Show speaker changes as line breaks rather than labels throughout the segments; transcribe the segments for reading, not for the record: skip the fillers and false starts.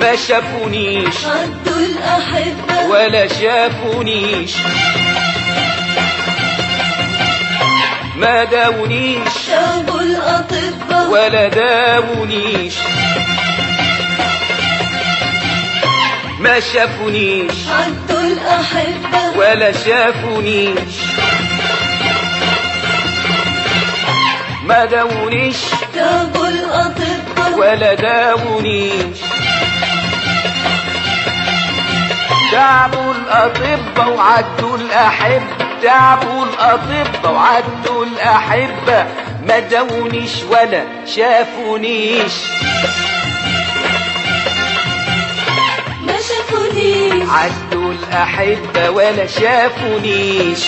ما شافونيش
عدوا الأحبة
ولا شافونيش، ما داونيش
شافوا الأطباء
ولا داونيش، ما شافونيش
عدوا الأحبة
ولا شافونيش، ما داونيش
شافوا الأطباء
ولا داونيش، تعبوا الأطباء وعدوا الأحبة، تعبوا الأطباء وعدوا الأحبة، ما داونيش ولا شافونيش،
ما شافونيش
عدوا الأحبة ولا شافونيش،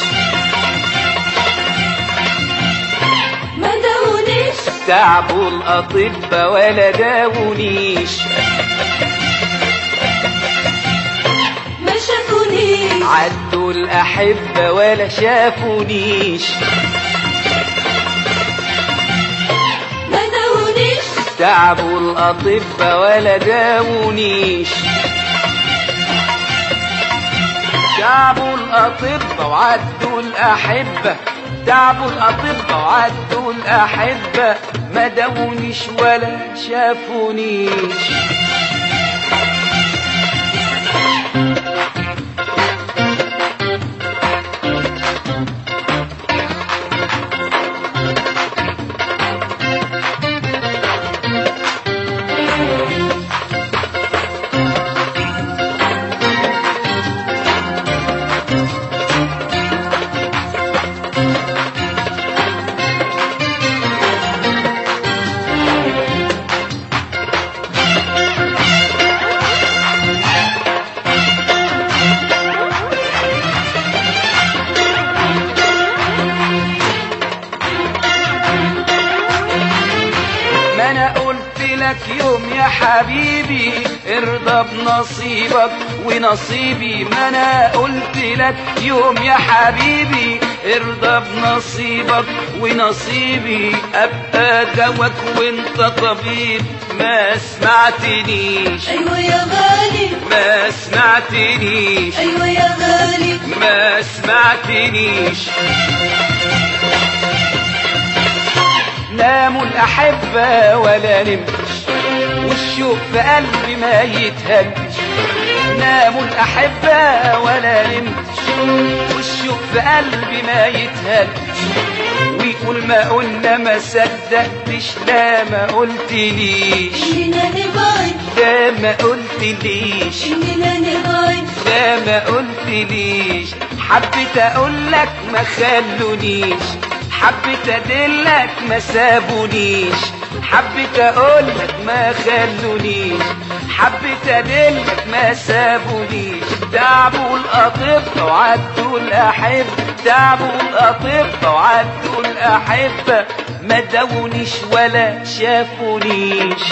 ما داونيش
تعبوا الأطباء ولا داونيش،
ما شافونيش
عدوا الأحبة ولا شافونيش،
ما داونيش
تعبوا الأطباء ولا داونيش، تعبوا الأطباء وعدوا الأحبة، تعبوا الأطباء وعدوا الأحبة، ما داونيش ولا شافونيش. ما انا قلت لك يوم يا حبيبي ارضى بنصيبك ونصيبي، ما انا قلت لك يوم يا حبيبي ارضى بنصيبك ونصيبي، ابقى دواك وانت طبيب، ما سمعتنيش
أيوة يا غالي
ما سمعتنيش
أيوة يا غالي
ما سمعتنيش، ناموا الأحبة ولا نمتش، والشوق في قلبي ما يتهدش، ناموا الأحبة ولا نمتش، والشوق في قلبي ما يتهدش، ويقول ما قلنا ما صدقتش، لا ما قلتليش،
إننا نبعد
لا ما قلتليش،
إننا نبعد
لا ما قلتليش، حبيت أقولك ما خلونيش، حبيت ادلك ما سابونيش، حبيت اقولك ما خلونيش، حبيت ادلك ما سابونيش، تعبوا الاطباء وعدوا الاحبه، تعبوا الاطباء وعدوا الاحبه، ما داونيش ولا شافونيش.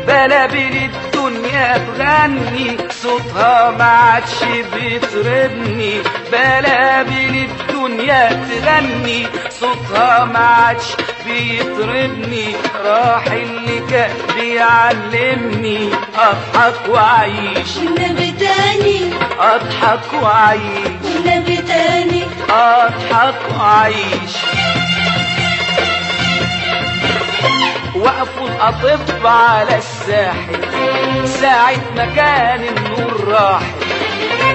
بلابل الدنيا تغني صوتها ما عادش بيطربني، بلابل الدنيا تغني صوتها ما عادش بيطربني، راح اللي كان بيعلمني اضحك واعيش،
والنبي تاني
اضحك واعيش،
والنبي تاني
اضحك واعيش، وقفوا الأطباء على الساحل ساعة ما كان النور راحل،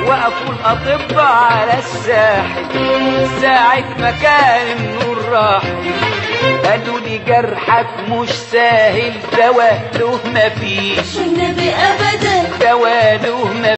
وقفوا الأطباء على الساحل ساعة ما كان النور راحل، قالوا لي جرحك مش ساهل، دوا له مفيش،
والنبي أبدا
دوا له مفيش.